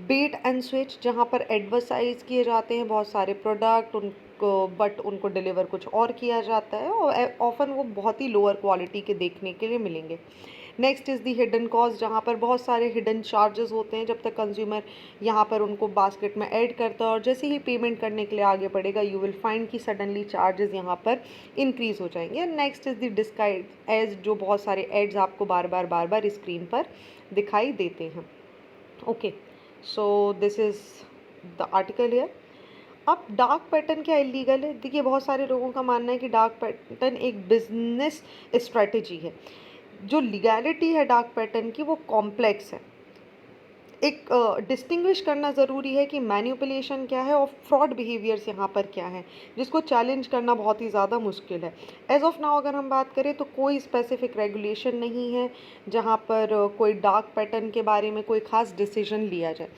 बेट एंड स्विच, जहाँ पर एडवर्टाइज किए जाते हैं बहुत सारे प्रोडक्ट उनको, बट उनको डिलीवर कुछ और किया जाता है और ऑफन वो बहुत ही लोअर क्वालिटी के देखने के लिए मिलेंगे। Next is the hidden cost, जहाँ पर बहुत सारे हिडन चार्जेस होते हैं जब तक कंज्यूमर यहाँ पर उनको बास्केट में ऐड करता है और जैसे ही पेमेंट करने के लिए आगे बढ़ेगा यू विल फाइंड कि सडनली चार्जेस यहाँ पर इंक्रीज़ हो जाएंगे। Next is the disguised ads, जो बहुत सारे एड्स आपको बार बार स्क्रीन पर दिखाई देते हैं। Okay, so this is the article here. अब डार्क पैटर्न क्या इलीगल है? देखिए बहुत सारे लोगों का मानना है कि डार्क पैटर्न एक बिजनेस स्ट्रेटजी है। जो लीगैलिटी है डार्क पैटर्न की वो कॉम्प्लेक्स है। एक डिस्टिंग्विश करना ज़रूरी है कि मैनिपुलेशन क्या है और फ्रॉड बिहेवियर्स यहाँ पर क्या है, जिसको चैलेंज करना बहुत ही ज़्यादा मुश्किल है। एज ऑफ नाउ अगर हम बात करें तो कोई स्पेसिफिक रेगुलेशन नहीं है जहाँ पर कोई डार्क पैटर्न के बारे में कोई ख़ास डिसीजन लिया जाए।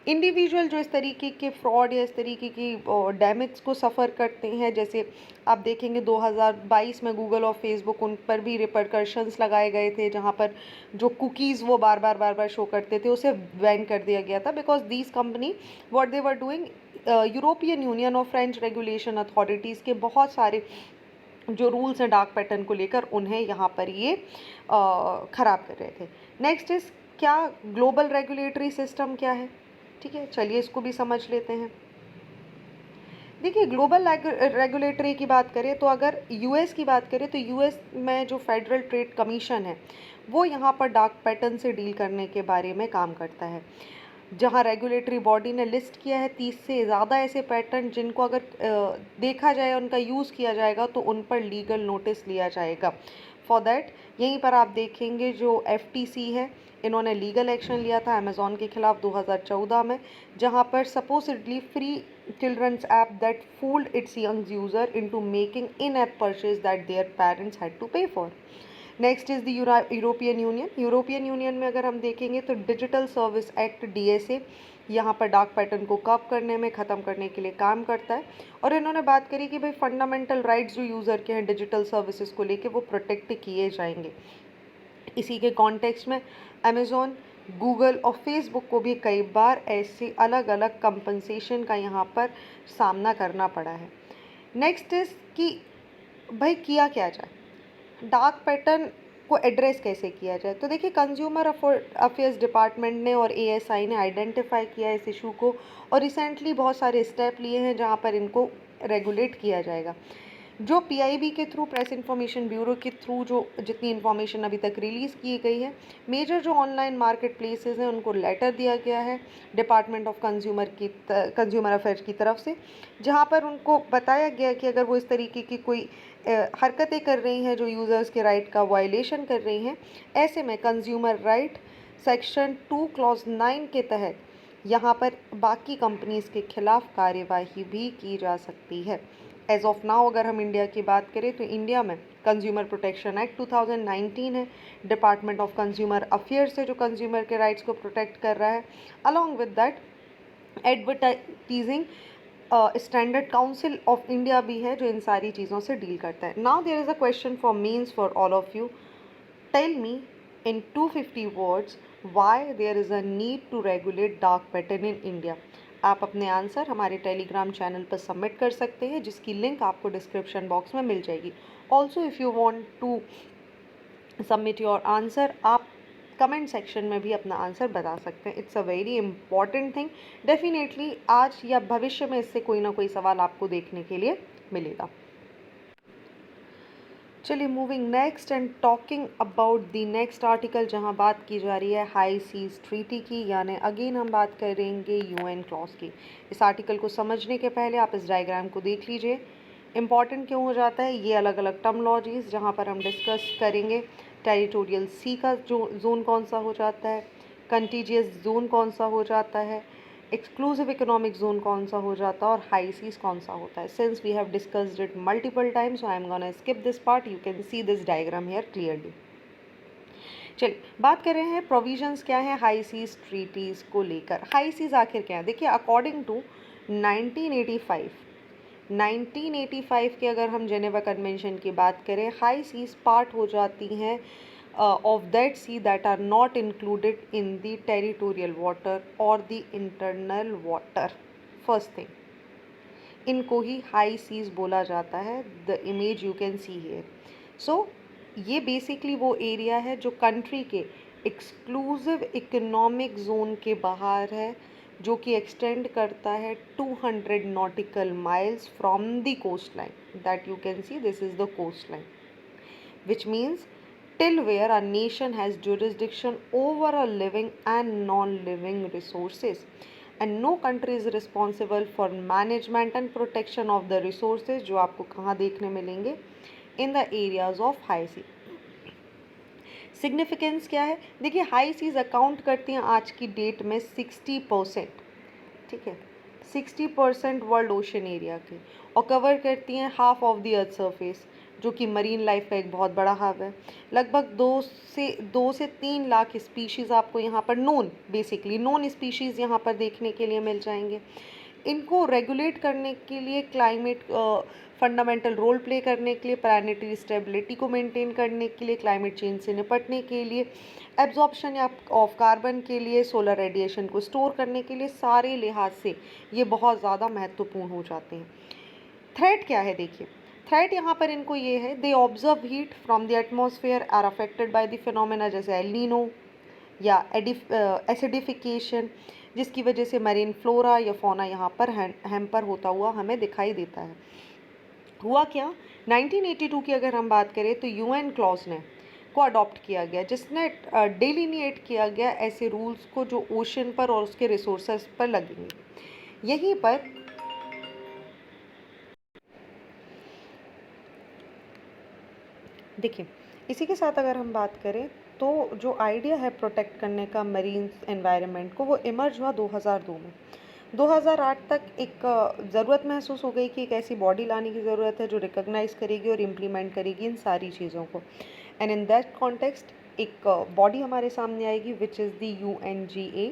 इंडिविजुअल जो इस तरीके के फ्रॉड या इस तरीके की डैमेज को सफ़र करते हैं, जैसे आप देखेंगे 2022 में गूगल और फेसबुक, उन पर भी रिपरकशंस लगाए गए थे, जहां पर जो कुकीज़ वो बार बार शो करते थे उसे बैन कर दिया गया था, because these company what they were doing, European union और फ्रेंच रेगुलेशन अथॉरिटीज़ के बहुत सारे जो रूल्स हैं डार्क पैटर्न को लेकर, उन्हें यहाँ पर ये ख़राब कर रहे थे। नेक्स्ट इज़ क्या ग्लोबल रेगुलेटरी सिस्टम क्या है, ठीक है, चलिए इसको भी समझ लेते हैं। देखिए, ग्लोबल रेगुलेटरी की बात करें तो अगर यूएस की बात करें तो यूएस में जो फेडरल ट्रेड कमीशन है वो यहाँ पर डार्क पैटर्न से डील करने के बारे में काम करता है, जहाँ रेगुलेटरी बॉडी ने लिस्ट किया है 30 से ज़्यादा ऐसे पैटर्न जिनको अगर देखा जाए, उनका यूज़ किया जाएगा तो उन पर लीगल नोटिस लिया जाएगा। फॉर दैट यहीं पर आप देखेंगे जो एफटीसी है, इन्होंने लीगल एक्शन लिया था अमेज़ॉन के खिलाफ 2014 में, जहां पर supposedly free children's app that fooled its young user into making in app purchase that their parents had to pay for. Next is the European Union. European Union में अगर हम देखेंगे तो डिजिटल सर्विस एक्ट डीएसए यहाँ पर dark pattern को कब करने में, ख़त्म करने के लिए काम करता है। और इन्होंने बात करी कि भाई फंडामेंटल राइट्स जो यूज़र के हैं डिजिटल सर्विसेज को लेके वो प्रोटेक्ट किए जाएंगे। इसी के कॉन्टेक्स्ट में अमेज़ॉन, गूगल और फेसबुक को भी कई बार ऐसे अलग अलग कंपनसेशन का यहाँ पर सामना करना पड़ा है। नेक्स्ट इज़ कि भाई किया क्या जाए, डार्क पैटर्न को एड्रेस कैसे किया जाए। तो देखिए, कंज्यूमर अफेयर्स डिपार्टमेंट ने और एएसआई ने आइडेंटिफाई किया इस इशू को और रिसेंटली बहुत सारे स्टेप लिए हैं जहां पर इनको रेगुलेट किया जाएगा। जो पीआईबी के थ्रू, प्रेस इन्फॉर्मेशन ब्यूरो के थ्रू जो जितनी इन्फॉर्मेशन अभी तक रिलीज़ की गई है, मेजर जो ऑनलाइन मार्केट प्लेसेस हैं उनको लेटर दिया गया है डिपार्टमेंट ऑफ कंज्यूमर अफेयर्स की तरफ से, जहां पर उनको बताया गया कि अगर वो इस तरीके की कोई हरकतें कर रही हैं जो यूज़र्स के राइट का वायलेशन कर रही हैं, ऐसे में कंज्यूमर राइट सेक्शन 2 क्लॉज 9 के तहत यहाँ पर बाकी कंपनीज़ के खिलाफ कार्यवाही भी की जा सकती है। एज ऑफ नाउ अगर हम इंडिया की बात करें तो इंडिया में कंज्यूमर प्रोटेक्शन एक्ट 2019 है, डिपार्टमेंट ऑफ कंज्यूमर अफेयर्स है जो कंज्यूमर के राइट्स को प्रोटेक्ट कर रहा है। Along with that advertising standard council of India भी है जो इन सारी चीज़ों से डील करता है। Now there is a question for mains for all of you, tell me in 250 words why there is a need to regulate dark pattern in India। आप अपने आंसर हमारे टेलीग्राम चैनल पर सबमिट कर सकते हैं जिसकी लिंक आपको description box में मिल जाएगी। Also if you want to submit your answer, आप कमेंट सेक्शन में भी अपना आंसर बता सकते हैं। It's a very important thing. Definitely आज या भविष्य में इससे कोई ना कोई सवाल आपको देखने के लिए मिलेगा। चलिए, moving next and talking about the next article, जहां बात की जा रही है हाई सीज ट्रीटी की, यानी अगेन हम बात करेंगे यूएन क्लॉज की। इस आर्टिकल को समझने के पहले आप इस डायग्राम को देख लीजिए। इम्पॉर्टेंट क्यों हो जाता है, ये अलग अलग टर्मोलॉजीज जहां पर हम डिस्कस करेंगे टेरिटोरियल सी का जो जोन कौन सा हो जाता है, कंटीजियस जोन कौन सा हो जाता है, एक्सक्लूसिव इकोनॉमिक जोन कौन सा हो जाता है और हाई सीज कौन सा होता है। Since we have discussed it multiple times, so I am gonna skip this part, you can see this diagram here clearly. चलिए, बात कर रहे हैं प्रोविजंस क्या है हाई सीज ट्रीटीज़ को लेकर। हाई सीज आखिर क्या है, देखिए अकॉर्डिंग टू 1985 के अगर हम जेनेवा कन्वेंशन की बात करें, हाई सीज पार्ट हो जाती हैं of that sea that are not included in the territorial water or the internal water। first thing, इनको ही हाई सीज बोला जाता है। The image you can see here. So ये बेसिकली वो एरिया है जो कंट्री के एक्सक्लूसिव इकोनॉमिक जोन के बाहर है, जो कि एक्सटेंड करता है 200 nautical miles from the coast line. That you can see, this is the coast line, which means till where a nation has jurisdiction over a living and non-living resources, and no country is responsible for management and protection of the resources, जो आपको कहाँ देखने मिलेंगे, in the areas of high sea। Significance क्या है, देखिए high seize account करती हैं आज की डेट में 60%, ठीक है, 60% वर्ल्ड ओशन एरिया के, और कवर करती हैं half of the earth surface. जो कि मरीन लाइफ का एक बहुत बड़ा हब है। लगभग 2 से 3 लाख स्पीशीज़ आपको यहाँ पर नॉन स्पीशीज़ यहाँ पर देखने के लिए मिल जाएंगे। इनको रेगुलेट करने के लिए, क्लाइमेट फंडामेंटल रोल प्ले करने के लिए, प्लानिटरी स्टेबिलिटी को मेंटेन करने के लिए, क्लाइमेट चेंज से निपटने के लिए, एब्जॉर्प्शन या ऑफ कार्बन के लिए, सोलर रेडिएशन को स्टोर करने के लिए, सारे लिहाज से ये बहुत ज़्यादा महत्वपूर्ण हो जाते हैं। थ्रेट क्या है देखिए, थ्रेट यहाँ पर इनको ये है, they observe heat from the atmosphere, are affected by the phenomena जैसे एल नीनो या एसिडिफिकेशन, जिसकी वजह से मरीन फ्लोरा या फौना यहाँ पर हैम्पर होता हुआ हमें दिखाई देता है। हुआ क्या, 1982 की अगर हम बात करें तो यूएन क्लॉज ने को अडॉप्ट किया गया, जिसने डेलिनिएट किया गया ऐसे रूल्स को जो ओशन पर और उसके रिसोर्सेज पर लगेंगे। यहीं पर देखिए, इसी के साथ अगर हम बात करें तो जो आइडिया है प्रोटेक्ट करने का मरीन एनवायरनमेंट को, वो इमर्ज हुआ 2002 में। 2008 तक एक ज़रूरत महसूस हो गई कि एक ऐसी बॉडी लाने की ज़रूरत है जो रिकॉग्नाइज करेगी और इम्प्लीमेंट करेगी इन सारी चीज़ों को। एंड इन दैट कॉन्टेक्स्ट एक बॉडी हमारे सामने आएगी which is the UNGA,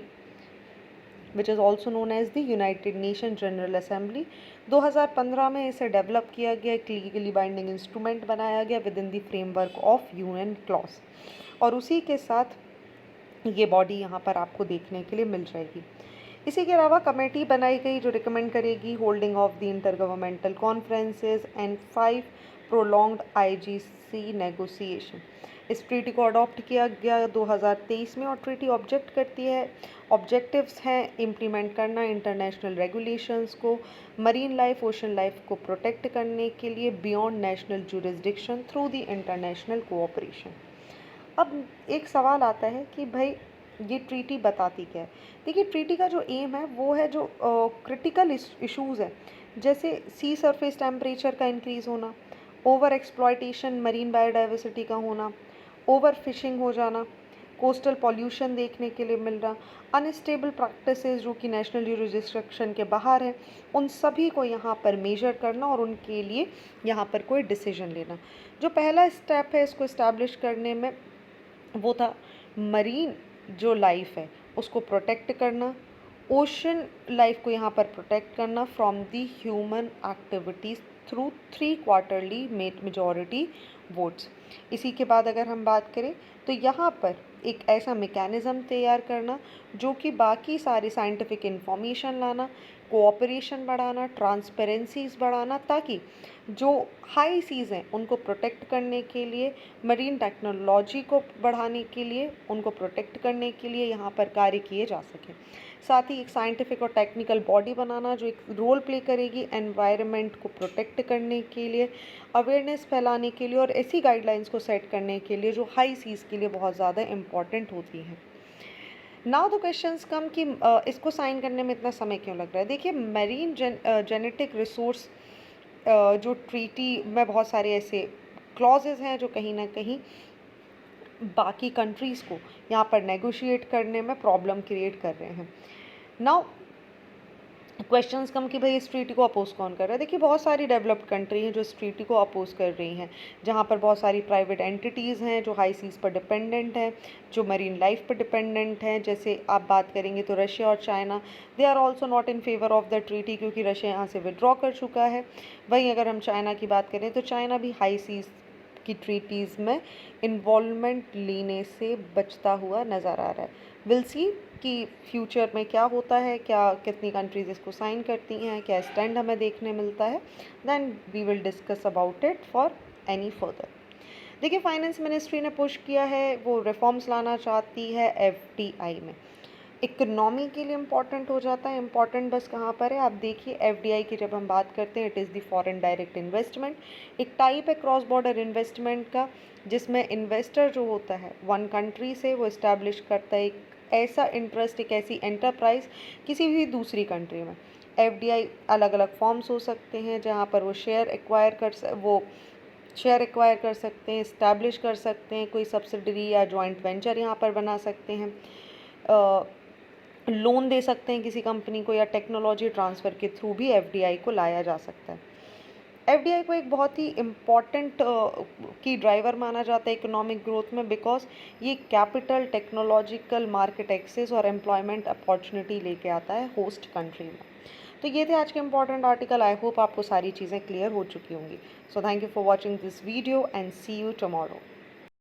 which is also known as the United Nation General Assembly. 2015 में इसे डेवलप किया गया, एक लीगली बाइंडिंग इंस्ट्रूमेंट बनाया गया with in the framework of UN clause, और उसी के साथ ये बॉडी यहाँ पर आपको देखने के लिए मिल जाएगी। इसी के अलावा कमेटी बनाई गई जो रिकमेंड करेगी holding of the inter governmental conferences and 5 prolonged IGC negotiation. इस ट्रीटी को अडॉप्ट किया गया 2023 में, और ट्रीटी ऑब्जेक्टिव्स हैं इम्प्लीमेंट करना इंटरनेशनल रेगुलेशंस को, मरीन लाइफ, ओशन लाइफ को प्रोटेक्ट करने के लिए beyond national jurisdiction through the international cooperation. अब एक सवाल आता है कि भाई ये ट्रीटी बताती क्या है। देखिए, ट्रीटी का जो एम है वो है जो क्रिटिकल इश्यूज़ है, जैसे सी सरफेस टेम्परेचर का इंक्रीज़ होना, ओवर एक्सप्लॉयटेशन मरीन बायोडाइवर्सिटी का होना, ओवर फिशिंग हो जाना, कोस्टल पॉल्यूशन देखने के लिए मिल रहा, अनस्टेबल प्रैक्टिसेस जो कि नेशनल जुरिस्डिक्शन के बाहर है, उन सभी को यहाँ पर मेजर करना और उनके लिए यहाँ पर कोई डिसीजन लेना। जो पहला स्टेप है इसको इस्टेब्लिश करने में, वो था मरीन जो लाइफ है उसको प्रोटेक्ट करना, ओशन लाइफ को यहाँ पर प्रोटेक्ट करना from the human activities through 3/4 majority votes. इसी के बाद अगर हम बात करें तो यहाँ पर एक ऐसा मैकेनिज़्म तैयार करना जो कि बाकी सारे साइंटिफिक इंफॉर्मेशन लाना, कोऑपरेशन बढ़ाना, ट्रांसपेरेंसीज बढ़ाना, ताकि जो हाई सीज़ हैं उनको प्रोटेक्ट करने के लिए, मरीन टेक्नोलॉजी को बढ़ाने के लिए, उनको प्रोटेक्ट करने के लिए यहाँ पर कार्य किए जा सकें। साथ ही एक साइंटिफिक और टेक्निकल बॉडी बनाना जो एक रोल प्ले करेगी एनवायरनमेंट को प्रोटेक्ट करने के लिए, अवेयरनेस फैलाने के लिए और ऐसी गाइडलाइंस को सेट करने के लिए जो हाई सीज़ के लिए बहुत ज़्यादा इम्पॉर्टेंट होती हैं। नाउ द क्वेश्चंस कम कि इसको साइन करने में इतना समय क्यों लग रहा है। देखिए, मरीन जेनेटिक रिसोर्स जो ट्रीटी में बहुत सारे ऐसे क्लॉजेज हैं जो कहीं ना कहीं बाकी कंट्रीज़ को यहाँ पर नेगोशिएट करने में प्रॉब्लम क्रिएट कर रहे हैं। नाउ क्वेश्चंस कम कि भाई इस ट्रीटी को अपोज कौन कर रहा है। देखिए, बहुत सारी डेवलप्ड कंट्री हैं जो इस ट्रीटी को अपोज कर रही हैं, जहाँ पर बहुत सारी प्राइवेट एंटिटीज़ हैं जो हाई सीज़ पर डिपेंडेंट हैं, जो मरीन लाइफ पर डिपेंडेंट हैं। जैसे आप बात करेंगे तो रशिया और China, they are also not in favour of the treaty, क्योंकि रशिया यहाँ से विड्रॉ कर चुका है। वहीं अगर हम चाइना की बात करें तो चाइना भी हाई सीज़ की ट्रीटीज़ में इन्वॉल्वमेंट लेने से बचता हुआ नज़र आ रहा है। विल सी कि फ्यूचर में क्या होता है, क्या कितनी कंट्रीज़ इसको साइन करती हैं, क्या स्टैंड हमें देखने मिलता है, then we will discuss about it for any further. देखिए, फाइनेंस मिनिस्ट्री ने पुश किया है, वो रिफॉर्म्स लाना चाहती है FDI में। इकोनॉमी के लिए इम्पॉर्टेंट हो जाता है। इम्पॉर्टेंट बस कहाँ पर है, आप देखिए FDI की जब हम बात करते हैं, it is the foreign direct investment, एक टाइप है क्रॉस बॉर्डर इन्वेस्टमेंट का, जिसमें इन्वेस्टर जो होता है वन कंट्री से वो इस्टेब्लिश करता है एक ऐसा इंटरेस्ट, एक ऐसी एंटरप्राइज किसी भी दूसरी कंट्री में। FDI अलग अलग फॉर्म्स हो सकते हैं जहाँ पर वो शेयर एक्वायर कर सकते हैं, इस्टेब्लिश कर सकते हैं, कोई सब्सिडरी या जॉइंट वेंचर यहाँ पर बना सकते हैं, लोन दे सकते हैं किसी कंपनी को, या टेक्नोलॉजी ट्रांसफ़र के थ्रू भी FDI को लाया जा सकता है। एफडीआई को एक बहुत ही इम्पॉर्टेंट की ड्राइवर माना जाता है इकोनॉमिक ग्रोथ में, बिकॉज ये कैपिटल, टेक्नोलॉजिकल मार्केट एक्सेस और एम्प्लॉयमेंट अपॉर्चुनिटी लेके आता है होस्ट कंट्री में। तो ये थे आज के इंपॉर्टेंट आर्टिकल। आई होप आपको सारी चीज़ें क्लियर हो चुकी होंगी। So thank you for watching this video and see you tomorrow.